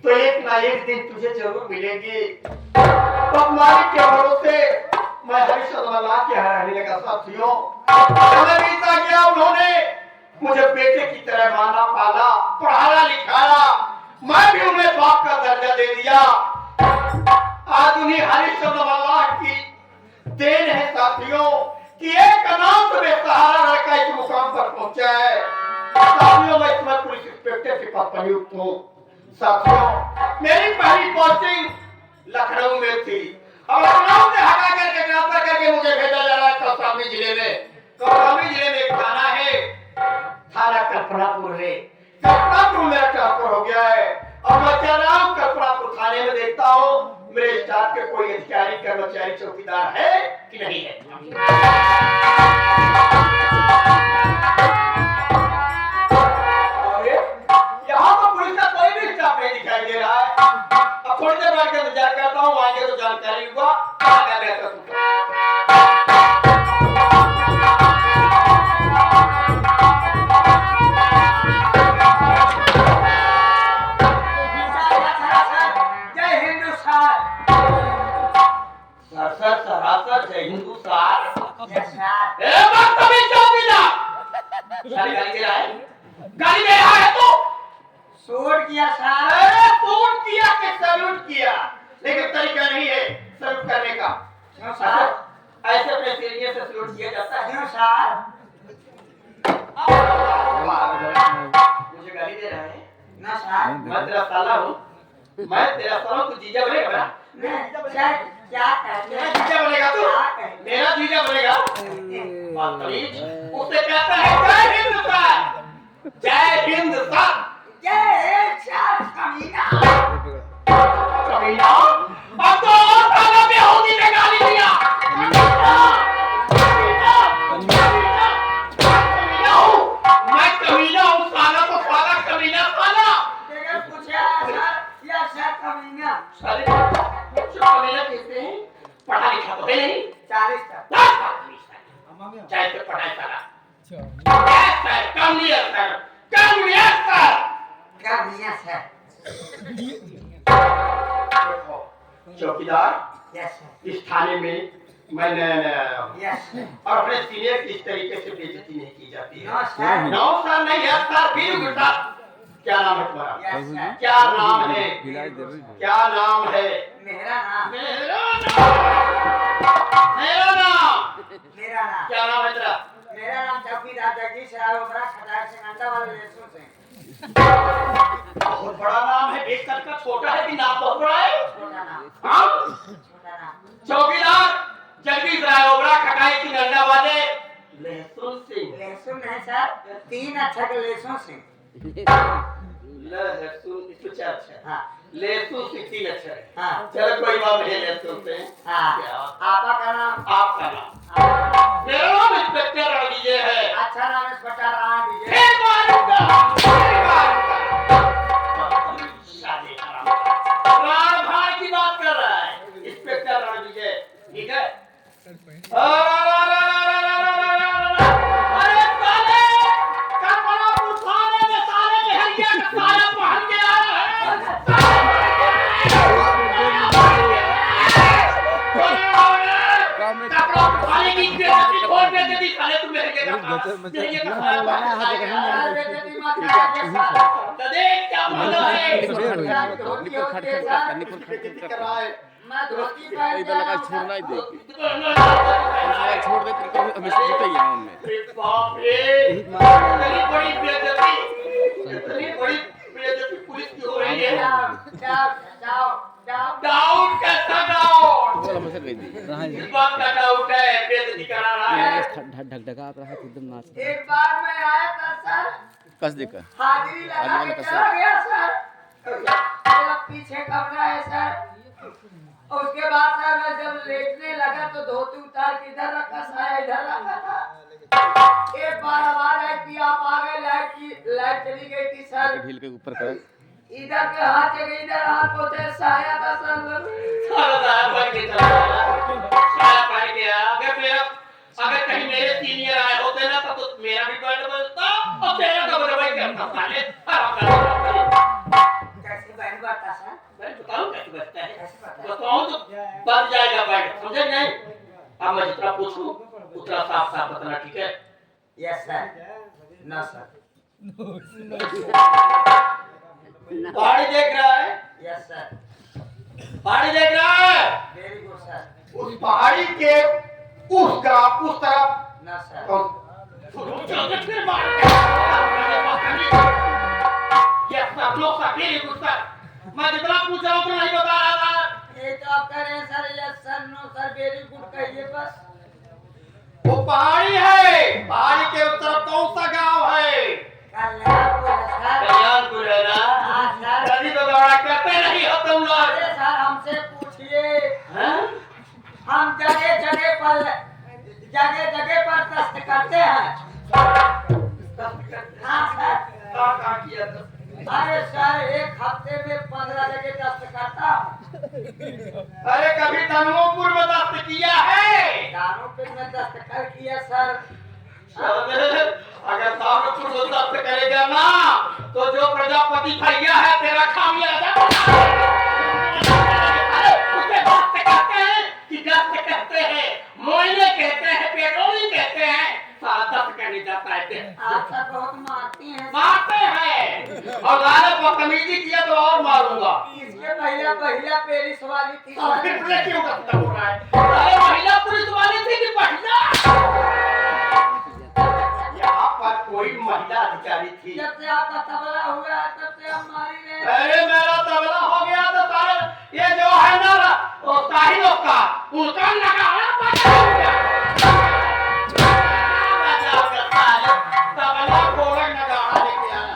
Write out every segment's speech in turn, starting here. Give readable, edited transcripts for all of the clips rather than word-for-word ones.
तो एक ना एक दिन तुझे जरूर मिलेगी। तो मालिक के भरोसे मैं हरिश्चंद्र के यहाँ रहने लगा। साथियों, समय बीता गया, उन्होंने मुझे बेटे की तरह माना पाला, पढ़ाया लिखाया, मैं भी उन्हें बाप का दर्जा दे दिया। आज उन्हीं हरिश्चंद्र की देन है साथियों कि एक अनाथ बेसहारा लड़का इस मुकाम पर पहुंचा है। साथियों, मैं इसमें पुलिस इंस्पेक्टर के पद पर नियुक्त हूँ। साथियों, मेरी पहली पोस्टिंग लखनऊ में थी और लखनऊ से हटा करके ट्रांसफर करके मुझे भेजा जा रहा है कौशाम्बी जिले में। कौशाम्बी जिले में एक थाना है, थाना कल्पनापुर है। कल्पनापुर मेरा ट्रांसफर हो गया है और मैं चाह रहा हूँ कल्पनापुर थाने में देखता हूँ मेरे स्टाफ के कोई अधिकारी, कर्मचारी, चौकीदार है कि नहीं है। यहाँ तो पुलिस का कोई भी स्टाफ नहीं दिखाई दे रहा है। अब थोड़ी देर बाद इंतजार करता हूँ, आएंगे तो जानकारी हुआ। गाली में आया है तो शूट किया सर। अरे शूट किया कि सैल्यूट किया, लेकिन तरीका नहीं है सैल्यूट करने का। क्यों सर? ऐसे अपने सीनियर से सैल्यूट किया जाता है। क्यों सर? मुझे गाली दे रहा है ना सर। मैं तेरा साला हूँ, मैं तेरा साला हूँ। तू जीजा बनेगा बेटा? सर क्या कहते हैं? जीजा बनेगा तू? मेरा जीजा बनेगा? उससे कहता है जय हिंद सर, जय हिंद सर। जय सर कमीना। कमीना? अब तो और थाना में होगी ने गाली दिया। कमीना हूँ मैं, कमीना हूँ। साला तो साला, कमीना साला। पूछा सर या सर कमीना? साले कमीना कहते हैं, पढ़ा लिखा तो है नहीं। 40 तक। चाहे तो पढ़ाई साला। यस सर, कम नहीं है सर, कम नहीं है सर। कमीना सर। चौकीदार, यस सर। इस थाने में मैं नया आया हूँ यस सर। और अपने सीनियर की इस तरीके से बेइज्जती नहीं की जाती है। No sir. नो सर नहीं है सर, भी गुस्सा। क्या नाम है तुम्हारा? Yes sir. क्या नाम है? क्या नाम है? मेरा नाम। मेरा नाम। मेरा नाम। मेरा नाम। क्या नाम है तेरा? मेरा नाम चौकीदार जगदीश राव ओबरा खटाक सिंह अंडा वाले लेसू से। बहुत बड़ा नाम है, देख कर का छोटा है कि नाम बहुत बड़ा है? छोटा नाम। हाँ? छोटा नाम। चौकीदार जगदीश राव ओबरा खटाई सिंह अंडा वाले लहसुन सिंह। लहसुन है सर, 3 अक्षर के लहसुन सिंह। लहसुन इसको 4 अक्षर। हाँ। लहसुन सिंह 3 अक्षर है। हाँ। चलो कोई बात नहीं, लहसुन सिंह। हाँ। आपका का नाम? आपका नाम? मेरा नाम इंस्पेक्टर रणविजय है। अच्छा नाम इंस्पेक्टर राम विजय। फिर मारूंगा, फिर मारूंगा। शादी हराम। राण भाई की बात कर रहा है, इंस्पेक्टर रणविजय, ठीक है? अरे साले, कल्पनापुर थाने में साले लहरिया का साया पहन के आया है। कपड़ा थाने की बेइज्जती खोल के दे दी साले, तुम लहरिया का साया तो देख क्या मानो है। मैं धोती पहन के आया हूँ। छोड़ना ही दे छोड़ दे तो हमेशा जीता ही है उनमें। बाप रे, इतनी बड़ी बेइज्जती, इतनी बड़ी बेइज्जती पुलिस की हो रही है। डाउट कैसा डाउट? वो हमेशा गई थी इस बात का डाउट है, बेइज्जती करा रहा है। ढक ढका रहा है एकदम नाच एक बार मैं आया था सर, कस देकर हाजिरी लगा के चला गया सर। मेरा पीछे कमरा है सर। उसके बाद सर मैं जब लेटने लगा तो धोती उतार के इधर रखा, साया इधर रखा था। एक बार आवाज आई कि आप आ गए, लाइट चली गई थी सर। ढील के ऊपर कर इधर के हाथ जगह इधर हाथ पहुंचे, साया था सर। साला साया पहन के चला गया, साया पहन गया। अगर कहीं मेरे सीनियर आए होते ना तो मेरा भी बैंड बजता और तेरा तो बराबर करता साले। कैसे बैंड बजता सर? नहीं नहीं, अब मैं जितना पूछूं उतना साफ साफ बताना, ठीक है? Yes sir. No sir. पहाड़ी देख रहा है? Yes sir. पहाड़ी देख रहा है? Very good sir. उस पहाड़ी के उस तरफ no sir. Yes sir, no sir, very good sir. मैं जितना पूछा उतना नहीं बता रहा था। ये तो आप कह रहे हैं sir yes sir no sir very good कहिए बस। वो पहाड़ी है, पहाड़ी के उस तरफ कौन सा गांव है? कल्याणपुर है सर। कल्याणपुर है ना? हाँ सर। जल्दी तो दौड़ा करते नहीं हो तुम लोग। अरे सर हमसे पूछिए, हैं? हम जगह जगह पर दस्त करते हैं। हाँ सर। कहाँ किया था? अरे सर एक हफ्ते में 15 जगह दस्त करता हूँ। अरे कभी धर्मोपुर में दस्त किया है? दानोपुर में दस्त कर किया सर। अगर धर्मपुर में दस्त करेगा ना तो जो प्रजापति भैया है तेरा खामियाजा। अरे उसे दस्त कहते हैं कि दस्त कहते हैं, मोइने कहते हैं, पेट्रोली कहते हैं, सारा दस्त करने जाता है। आप सर बहुत मारती हैं। मारते हैं और ज्यादा बदतमीजी किया तो और मारूंगा। इसके महिला पेरिस वाली थी अब फिर सर। तुझे क्यों दस्त हो रहा है? अरे महिला पुलिस वाली थी कि महिला? यहाँ पर कोई महिला अधिकारी थी। जब से आपका तबला हुआ है तब से हम मारी रहे। अरे मेरा तबला हो गया तो सारे ये जो है ना वो साहिलों का उनका नगाड़ा बजा गया। तबला खोलक नगाड़ा लेके आया।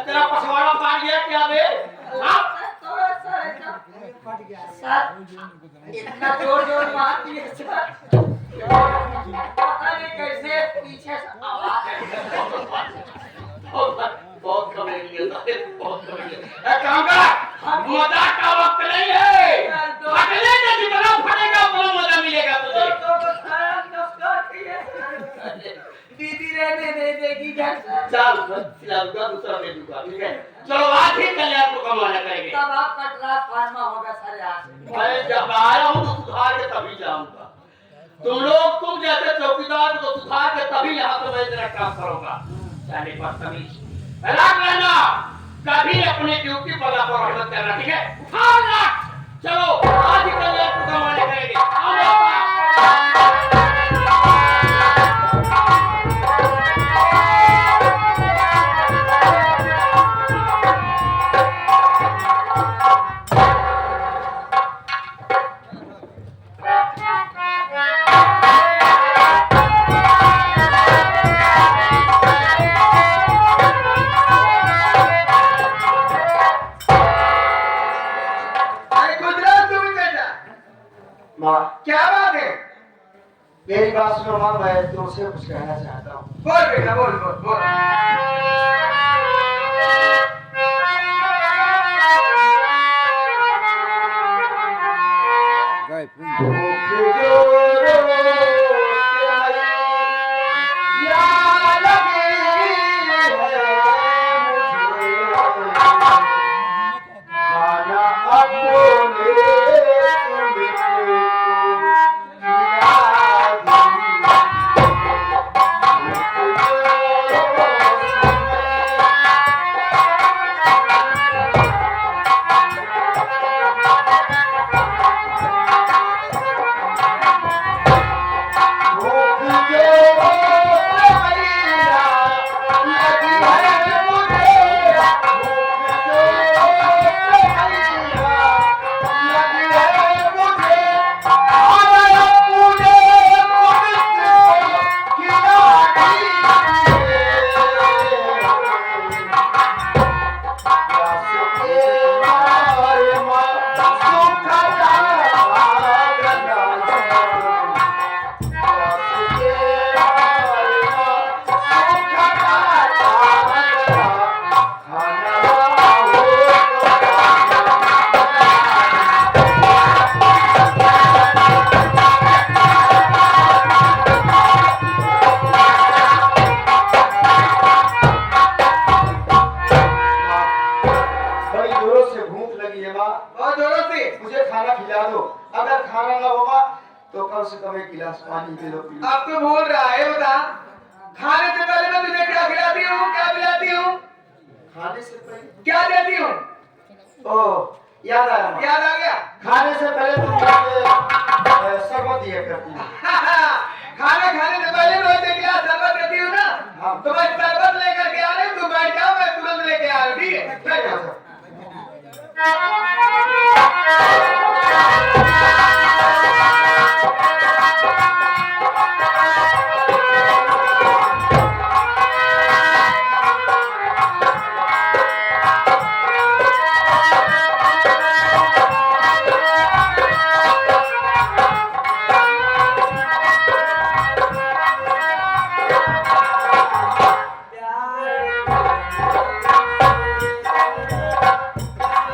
तेरा पछवाड़ा फाड़ गया क्या बे? हाँ? सर इतना जोर जोर मारती है सर। पता नहीं कैसे पीछे से आवाज आई। बहुत कमेंगे, बहुत कमेंगे। कांगा, मजाक का वक्त नहीं है। फटने का जितना फटेगा उतना मजा मिलेगा तुझे। दीदी रहने नहीं देगी घर से। चल, सिला दूंगा, दूसरा दे दूंगा, ठीक है? चलो आज ही कल्याणपुर का माना करेंगे। तब आपका ट्रांसफार्मर होगा सर यहाँ से। मैं जब आया हूँ तो सुधार के तभी जाऊंगा। तुम जैसे चौकीदार को सुधार के तभी यहाँ से मैं तेरा काम करूंगा। चाहे बदतमीज रख लेना, कभी अपनी ड्यूटी पर लापरवाही मत करना, ठीक है? उठाओ लाठ, चलो आज ही कल्याणपुर का माना करेंगे। आओ क्या बात है? मेरी बात सुनो मां, मैं तुमसे कुछ कहना चाहता हूँ। बोल बेटा, बोल बोल बोल। खाने से पहले क्या देती हूँ? ओ याद आया, याद आ गया? खाने से पहले तुम मुझे शरबत दिया करती हो। खाना खाने से पहले रोज एक गिलास शरबत देती हूँ ना? हाँ। तो मैं शरबत लेकर के आ रही हूँ, तुम बैठ जाओ, मैं तुरंत लेके आ रही हूँ, ठीक है? बैठ जाओ।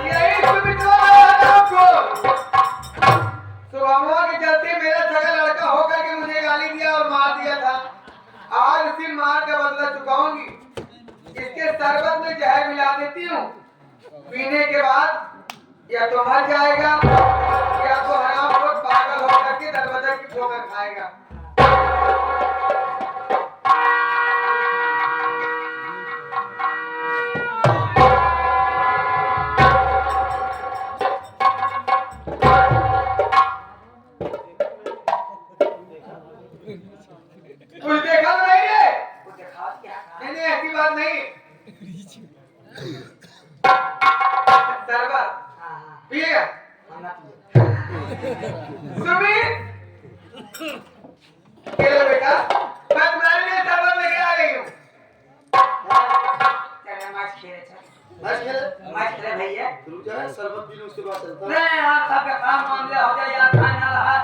यही सुमित्रा महाराज को सुगमवा के चलते मेरा सगा लड़का होकर के मुझे गाली दिया और मार दिया था। आज उसी मार का बदला चुकाऊंगी। इसके शरबत में जहर मिला देती हूँ, पीने के बाद या तो मर जाएगा या तो हरामखोर पागल होकर के दरवाजा की ठोकर खाएगा। कुछ देखा तो नहीं है? कुछ दिखाओ क्या कहा? नहीं ऐसी बात नहीं। शरबत हाँ पिएगा? हम ना पिए। सुमित, ये लो बेटा, मैं तुम्हारे लिए शरबत लेके आ गई हूँ। चले मैच खेले चल। मैच खेले? मैच खेले भैया। रुक जाए, शरबत पी लो, उसके बाद चलता हूँ। नहीं आप सब का काम मामले हो जाए यार, खाना रहा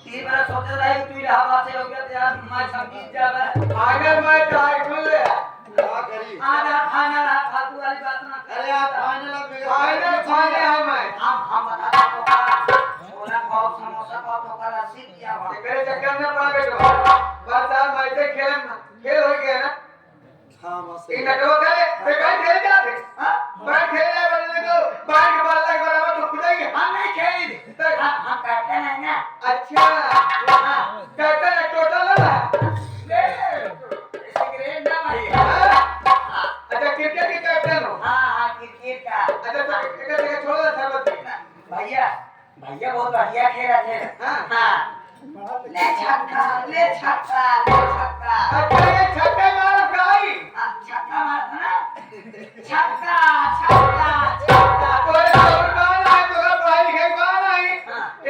3 बरस सोचे रहे कि तू इलाहाबाद से हो गया तो यार मैच हम जीत जावे। अगर मैं चाहे खुल ले, क्या करी? आज आप खाना रहा फालतू वाली बात ना कर। अरे आप फाइनल आप मेरे फाइनल फाइनल है मैच। हम बताता तो का छोला खाओ समोसा खाओ तो का लस्सी किया हुआ। तेरे चक्कर में पड़ा बेटा। बस यार मैच खेले ना, खेल हो गया ना। हाँ मस्त इन नटवा करे, ते कहीं खेले जाते? हां मैं खेले जाए बने को बाहर के बाल के बराबर तो खुदाएंगे। हम नहीं खेली तो हम कहते नहीं ना। अच्छा, कहते हैं टोटल है ना? सिगरेट ना भैया। अच्छा क्रिकेट के कैप्टन हो? हां क्रिकेट का। अच्छा तो क्रिकेट छोड़ दे शरबत पी। भैया भैया बहुत बढ़िया खेल रहे थे। हाँ ले छक्का ले छक्का ले छक्का। अच्छा ये छक्के मारो गाई। छक्का मारता ना छक्का छक्का छक्का। कोई और बात है तो का पढ़ाई लिखाई बात नहीं।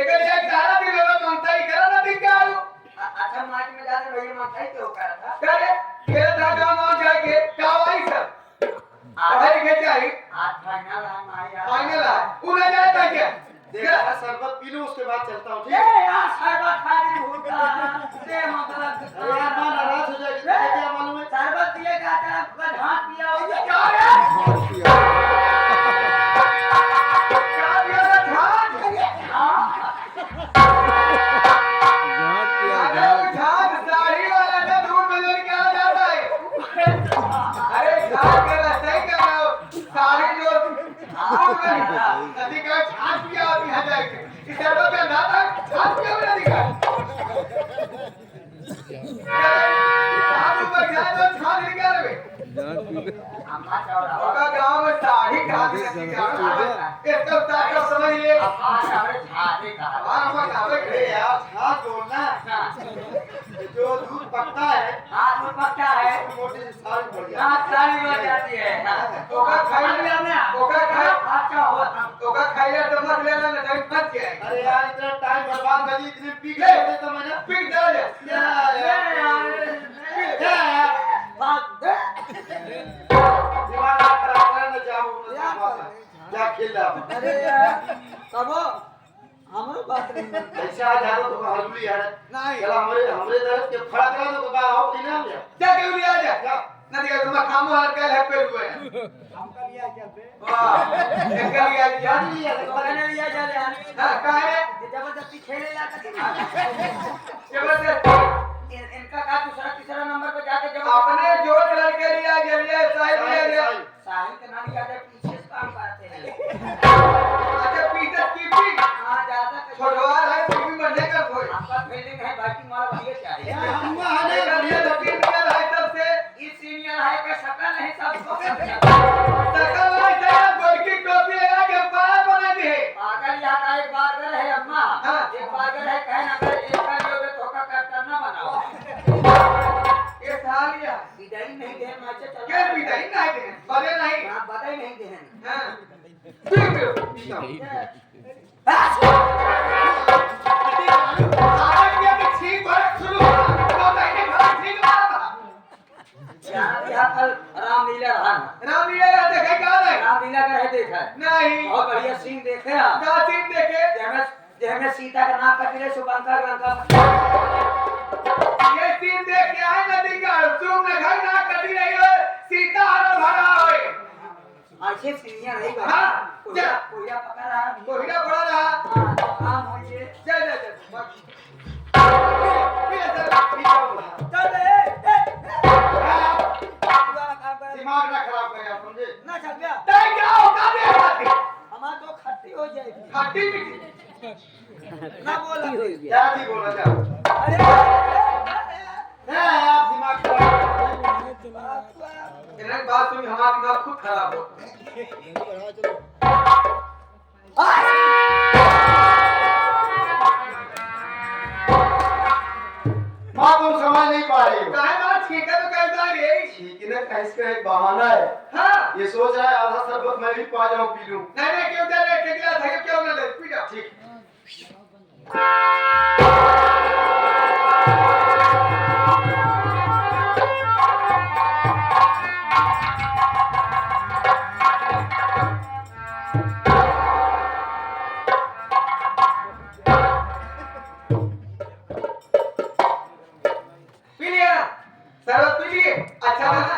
एक एक सारा दिन लोग मांगता ही करा ना दिन का आलू। अच्छा मैच में जाते भैया मांगता ही क्यों कर रहा था? करे खेल था गांव गांव जाके कावाई सब पढ़ाई लिखाई चाहिए। आज फाइनल है हमारे यार। फाइनल है उन्हें जाए था क्या? देखा, शरबत पी लो, उसके बाद चलता हूँ, ठीक ये है? यार शरबत खाने होता ये मतलब अरे आप मां नाराज हो जाएगी, तुझे क्या मालूम है? शरबत पिए का था आपका ढांक पिया हो गया। क्या है? क्या दिया था झांझ? अरे वो झांझ साड़ी वाला ना दूध में लेके आ जाता है। अरे झांझ के रस्ते कर रहा हो, साड़ी जो दूध में नदी का झांझ पिया होती है जाके। इस शरबत का दादा झांझ पिया हुआ नदी का। झांझ ऊपर जाए तो झांझ निकाल रहे। अम्मा चौड़ा होगा गांव में साड़ी कहाँ से नदी का? इसका उतार समझ लिए। अम्मा चौड़े झाड़े का। हमारा मत आवे अरे यार, हाँ बोलना, जो दूध पकता है, हाथ में पक्का है। मोटी सी साल पड़ जाती है। हाथ सारी हो जाती है। ओका खाइले ओका खाए अच्छा होता। ओका खाइले तो मत लेना ना नहीं फंस जाएगा। अरे यार, इतना टाइम बर्बाद कर दी, इतने पी के छोड़ देता मैंने। पिट डाल दे। दिमाग खराब करना ना, जाओ जा खेल रहा हूँ। अरे यार कबो हमारे बात नहीं। ऐसा आ जा रहा तो हल्लुली यार। नहीं। चला हमारे तरफ के खड़ा करा दो, बाहर आओ, नहीं ना भैया। जा के उड़ी आ जा। नदी का तुम खामो हार के है पे हुए। हमका लिया क्या पे? वाह एक कर लिया जा लिया तो मैंने लिया जा रहा है। हां काहे जबरदस्ती खेले ला कर। जबरदस्ती इनका का दूसरा तीसरा नंबर पे जाके जब अपने जोड़ लड़के लिया जलिए साहिब लिया गया। साहिल के नाम लिया जाए पीछे से काम करते हैं। अच्छा पीटर कीपिंग हां ज्यादा छोड़वा है कीपिंग में नहीं कर कोई। आपका फील्डिंग है बाकी मारा भैया चाहिए। हम आने ये लकीर है सबसे इस सीनियर है के सकल नहीं सबको विदाई नहीं दे माचे चला के विदाई नहीं दे बदे नहीं हां बधाई नहीं दे हां ठीक है आज के ठीक बात शुरू तो नहीं खा ठीक बात यहाँ कल रामलीला रहा रामलीला देखे क्या नहीं रामलीला का है देखा नहीं बहुत बढ़िया सीन देखे आप क्या सीन देखे जहमे सीता का नाक कट गए शुभंकर लंका ये सीन देख के आए नदी का तुम ने घर ना कटी रही है सीता हरा भरा है ऐसे सीनिया नहीं बा हाँ, कोया कोया पकड़ रहा तो हीरा पड़ा रहा काम हो ये चल चल चल चल दिमाग ना खराब करे आप समझे ना चल गया तय क्या होगा दे खाती हमार तो खट्टी हो जाएगी खाती पीती ना बोला क्या थी बोला था अरे है आप दिमाग खराब इन्हें बात सुनी हमारा दिमाग खुद खराब हो माँ तुम समझ नहीं पा रही हो काहे बात ठीक है तो कहता रे ठीक है इसका एक बहाना है हां ये सोच रहा है आधा शरबत मैं भी पा जाऊं पी लूं नहीं नहीं क्यों दे रे के गिलास है क्यों ना दे पी जा ठीक पी लिया शरबत पी लिए अच्छा था ना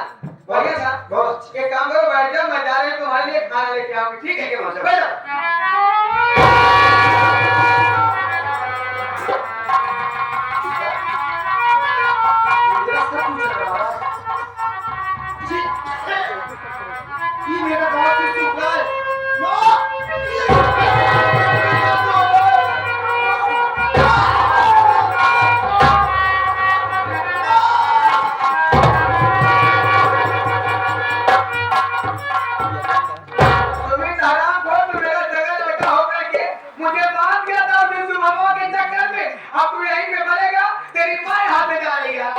बढ़िया था बहुत एक काम करो बैठ जाओ मैं जा रही हूं तुम्हारे लिए खाना लेके आऊंगी ठीक है क्या बैठ जाओ मेरा सब कुछ लग रहा है ये मेरा बहुत कुछ सुख रहा है माँ तुम्हें आराम करो तो मेरा जगह लड़का हो करके मुझे बांध गया था उस सुबह के चक्कर में अब तू यहीं पे मरेगा तेरी माँ हाथ में डालेगा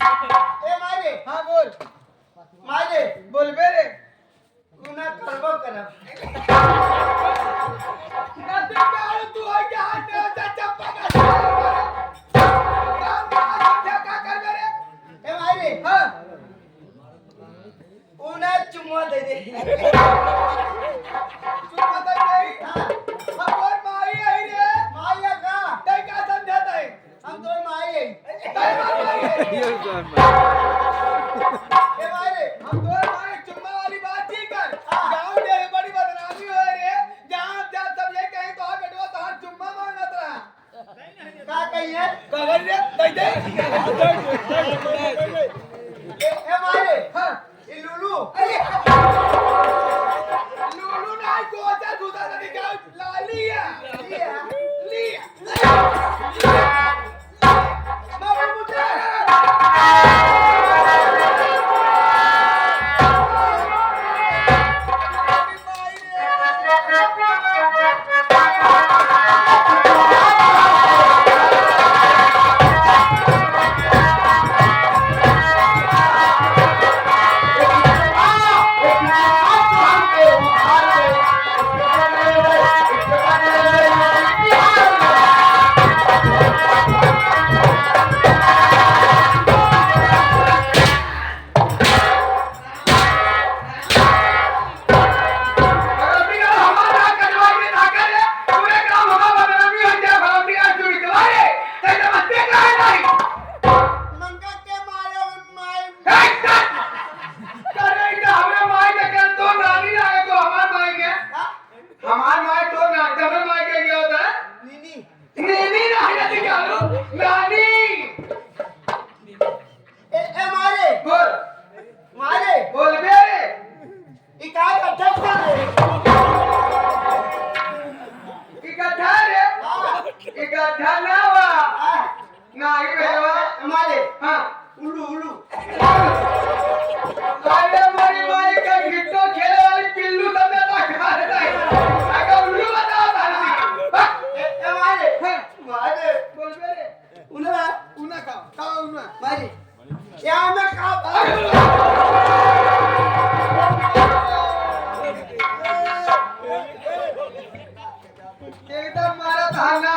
ए मायरे हा बोल मायरे बोल बे रे पुन्हा करबो करा नदी काढ तू आहे की हात ठेवायचा चप्पा का कर बे रे ए मायरे हा पुन्हा चुम्मा दे दे तू पता नाही हाँ, हा कोण माई आहे रे माया का ते का समजत आहे हम तो माये काय माई आहे ये तो ए मायरे हम दोन माई चुम्मा वाली बात ही कर हाँ। गांव में बड़ी बदनामी हो रही है जहां जहां सब ये कहें तो बेटवा तो हाथ चुम्मा मांगत रहा का कहिए कवर रे दे ए मायरे हां ए लुलू लूलू नाही गोचा दुधा नदी गाव लाली है लिया लिया मामा मुझे मंगा के मारे माय हमार माय तो नाटक में माय के गया होता है नीनी नीनी नहीं रहती क्या लो नानी ए मारे बोल मारे बोल बे रे इका का ठप्पा रे इकट्ठा रे हां इकट्ठा ना हुआ नहीं बेवा मारे हाँ उल्लू उल्लू अरे मेरी माई का गिट्टो खेले वाली पिल्लू तब मैं तो खा लेता है अगर उल्लू बताओ तारी ए मारे मारे बोल बे रे उन्हें उना का उना मारे या मैं का एकदम मारा थाना